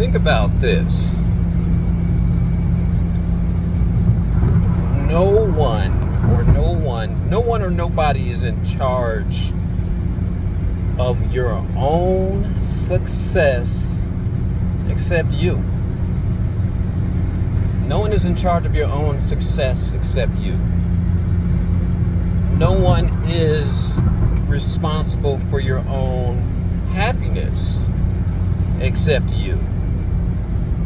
Think about this. No one or nobody is in charge of your own success except you. No one is in charge of your own success except you. No one is responsible for your own happiness except you.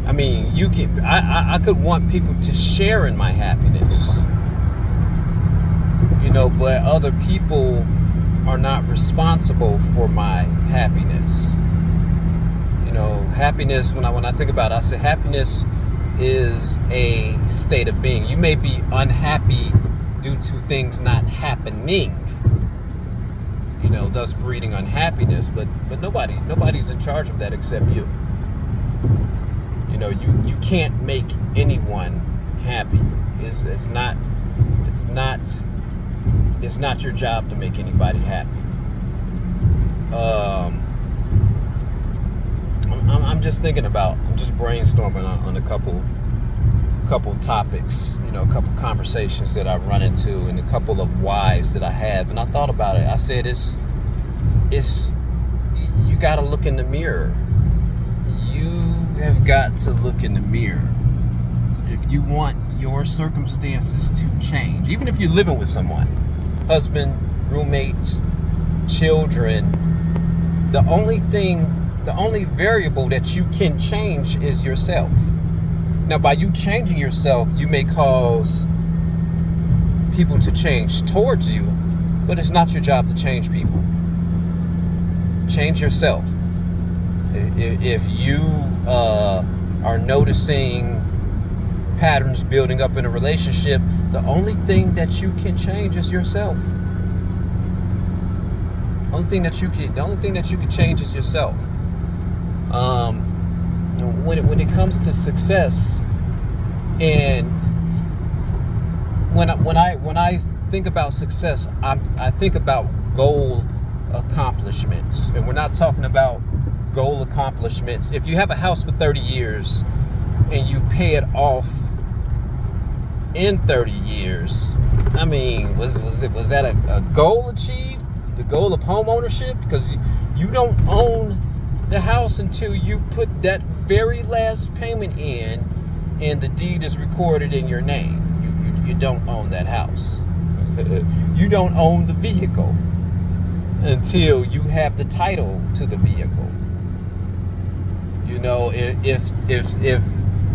I mean, I could want people to share in my happiness, but other people are not responsible for my happiness. Happiness, when I think about it, I say happiness is a state of being. You may be unhappy due to things not happening, thus breeding unhappiness, but nobody's in charge of that except you. You can't make anyone happy. It's not your job to make anybody happy. I'm just brainstorming on a couple topics, a couple conversations that I run into, and a couple of whys that I have. And I thought about it. I said, you got to look in the mirror. You have got to look in the mirror. If you want your circumstances to change, even if you're living with someone, husband, roommates, children, the only variable that you can change is yourself. Now, by you changing yourself, you may cause people to change towards you, but it's not your job to change people. Change yourself. If you are noticing patterns building up in a relationship, the only thing that you can change is yourself. The only thing that you can change is yourself. When it comes to success, and when I think about success, I think about goal accomplishments, and we're not talking about goal accomplishments. If you have a house for 30 years and you pay it off in 30 years, I mean, was that a goal achieved? The goal of home ownership? Because you don't own the house until you put that very last payment in and the deed is recorded in your name. You don't own that house. You don't own the vehicle until you have the title to the vehicle.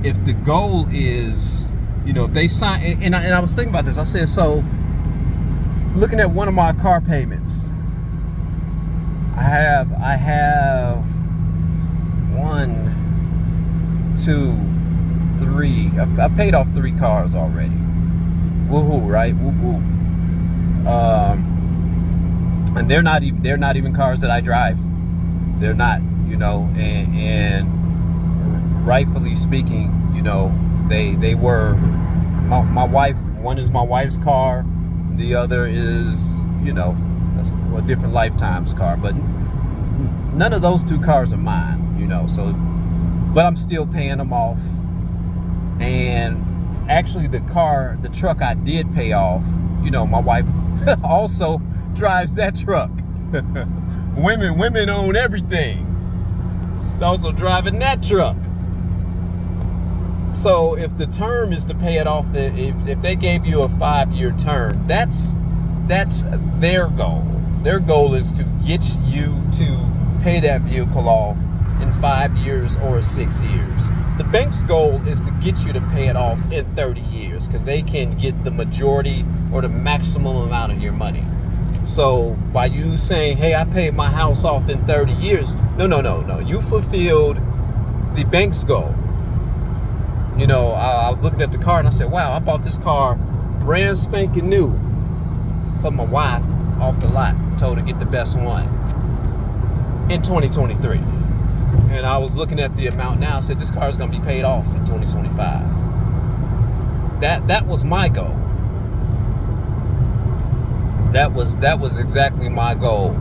If the goal is, if they sign, and I was thinking about this, I said, so looking at one of my car payments, I have 1, 2, 3. I paid off 3 cars already. Woohoo, right? Woo. And they're not even cars that I drive. They're not, and rightfully speaking, they were my wife. One is my wife's car. The other is, a different Lifetime's car. But none of those 2 cars are mine, so, but I'm still paying them off. And actually the truck I did pay off, my wife also drives that truck. Women own everything. She's also driving that truck. So if the term is to pay it off, if they gave you a 5-year term, that's their goal. Their goal is to get you to pay that vehicle off in 5 years or 6 years. The bank's goal is to get you to pay it off in 30 years because they can get the majority or the maximum amount of your money. So by you saying, hey, I paid my house off in 30 years, no. You fulfilled the bank's goal. I was looking at the car and I said, wow, I bought this car brand spanking new for my wife off the lot. Told her to get the best one in 2023. And I was looking at the amount now. I said, this car is going to be paid off in 2025. That was my goal. That was exactly my goal.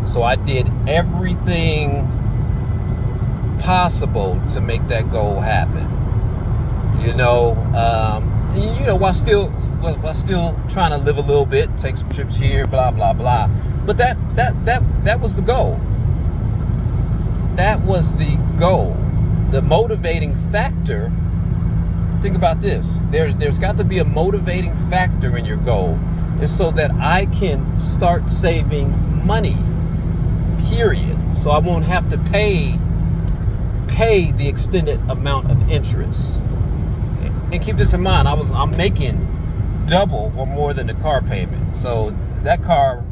So I did everything impossible to make that goal happen. While still trying to live a little bit, take some trips here, blah blah blah. But that was the goal. That was the goal. The motivating factor. Think about this. There's got to be a motivating factor in your goal, and so that I can start saving money. Period. So I won't have to pay the extended amount of interest. And keep this in mind, I'm making double or more than the car payment. So that car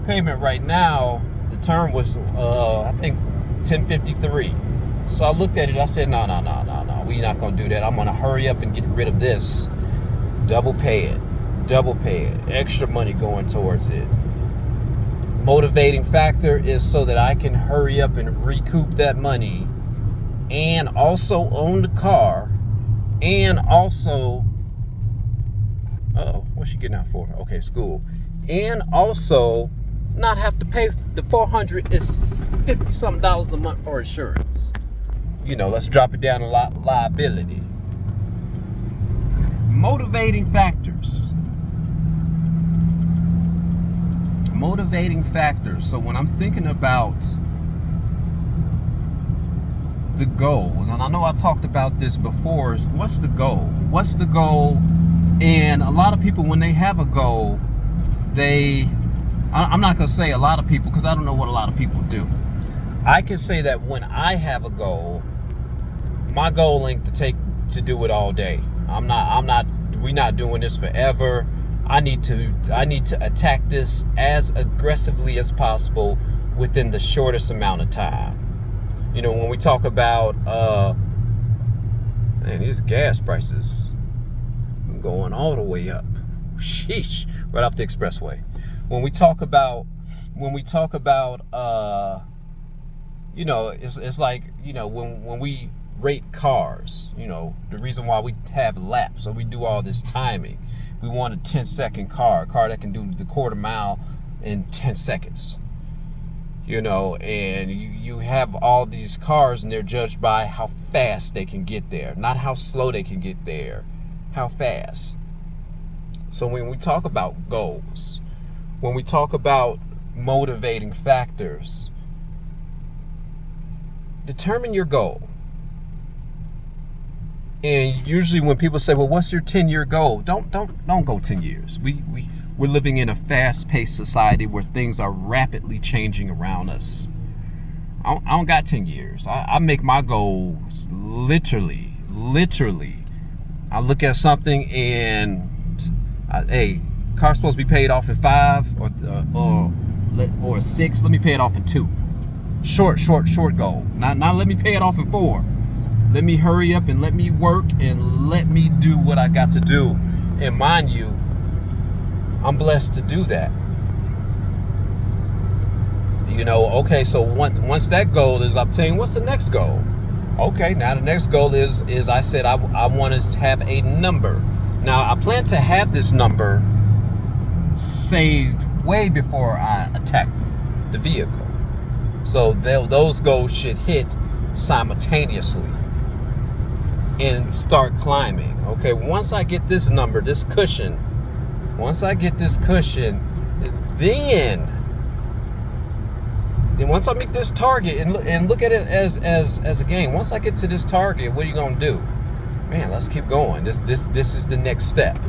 payment right now, the term was I think $10.53. So I looked at it, I said, no, we're not gonna do that. I'm gonna hurry up and get rid of this. Double pay it. Extra money going towards it. Motivating factor is so that I can hurry up and recoup that money and also own the car. And also, what's she getting out for? Okay, school. And also not have to pay the $450 something a month for insurance. Let's drop it down to liability. Motivating factors. So when I'm thinking about the goal, and I know I talked about this before, is what's the goal? And a lot of people, when they have a goal, I'm not going to say a lot of people because I don't know what a lot of people do. I can say that when I have a goal, my goal ain't to do it all day. We're not doing this forever. I need to attack this as aggressively as possible within the shortest amount of time. When we talk about these gas prices going all the way up. Sheesh, right off the expressway. When we talk about it's like, when we rate cars, the reason why we have laps, so we do all this timing. We want a 10-second car, a car that can do the quarter mile in 10 seconds. And you have all these cars, and they're judged by how fast they can get there, not how slow they can get there, how fast. So when we talk about goals, when we talk about motivating factors, determine your goal. And usually when people say, well, what's your 10-year goal? Don't go 10 years. We're living in a fast-paced society where things are rapidly changing around us. I don't got 10 years. I make my goals literally. I look at something and, car's supposed to be paid off in 5 or 6. Let me pay it off in 2. Short goal. Not let me pay it off in 4. Let me hurry up and let me work and let me do what I got to do. And mind you, I'm blessed to do that. Okay, so once that goal is obtained, what's the next goal? Okay, now the next goal is I said I want to have a number. Now, I plan to have this number saved way before I attack the vehicle. So those goals should hit simultaneously and start climbing. Okay, once I get this number, this cushion, then once I make this target and look at it as a game, once I get to this target, what are you gonna do? Man, let's keep going. This is the next step.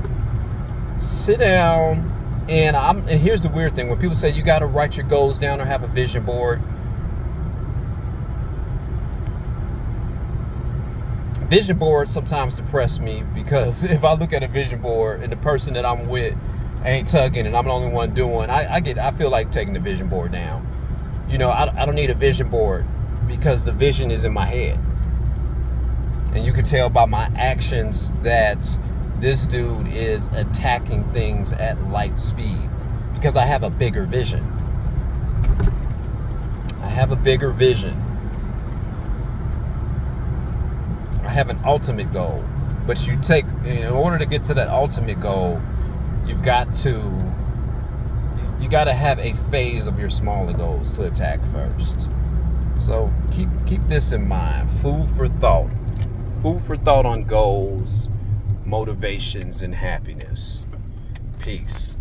Sit down, and here's the weird thing: when people say you got to write your goals down or have a vision board, vision boards sometimes depress me, because if I look at a vision board and the person that I'm with ain't tugging and I'm the only one doing, I feel like taking the vision board down. I don't need a vision board because the vision is in my head. And you can tell by my actions that this dude is attacking things at light speed because I have a bigger vision. I have an ultimate goal. But in order to get to that ultimate goal, you got to have a phase of your smaller goals to attack first. So keep this in mind. Food for thought. Food for thought on goals, motivations, and happiness. Peace.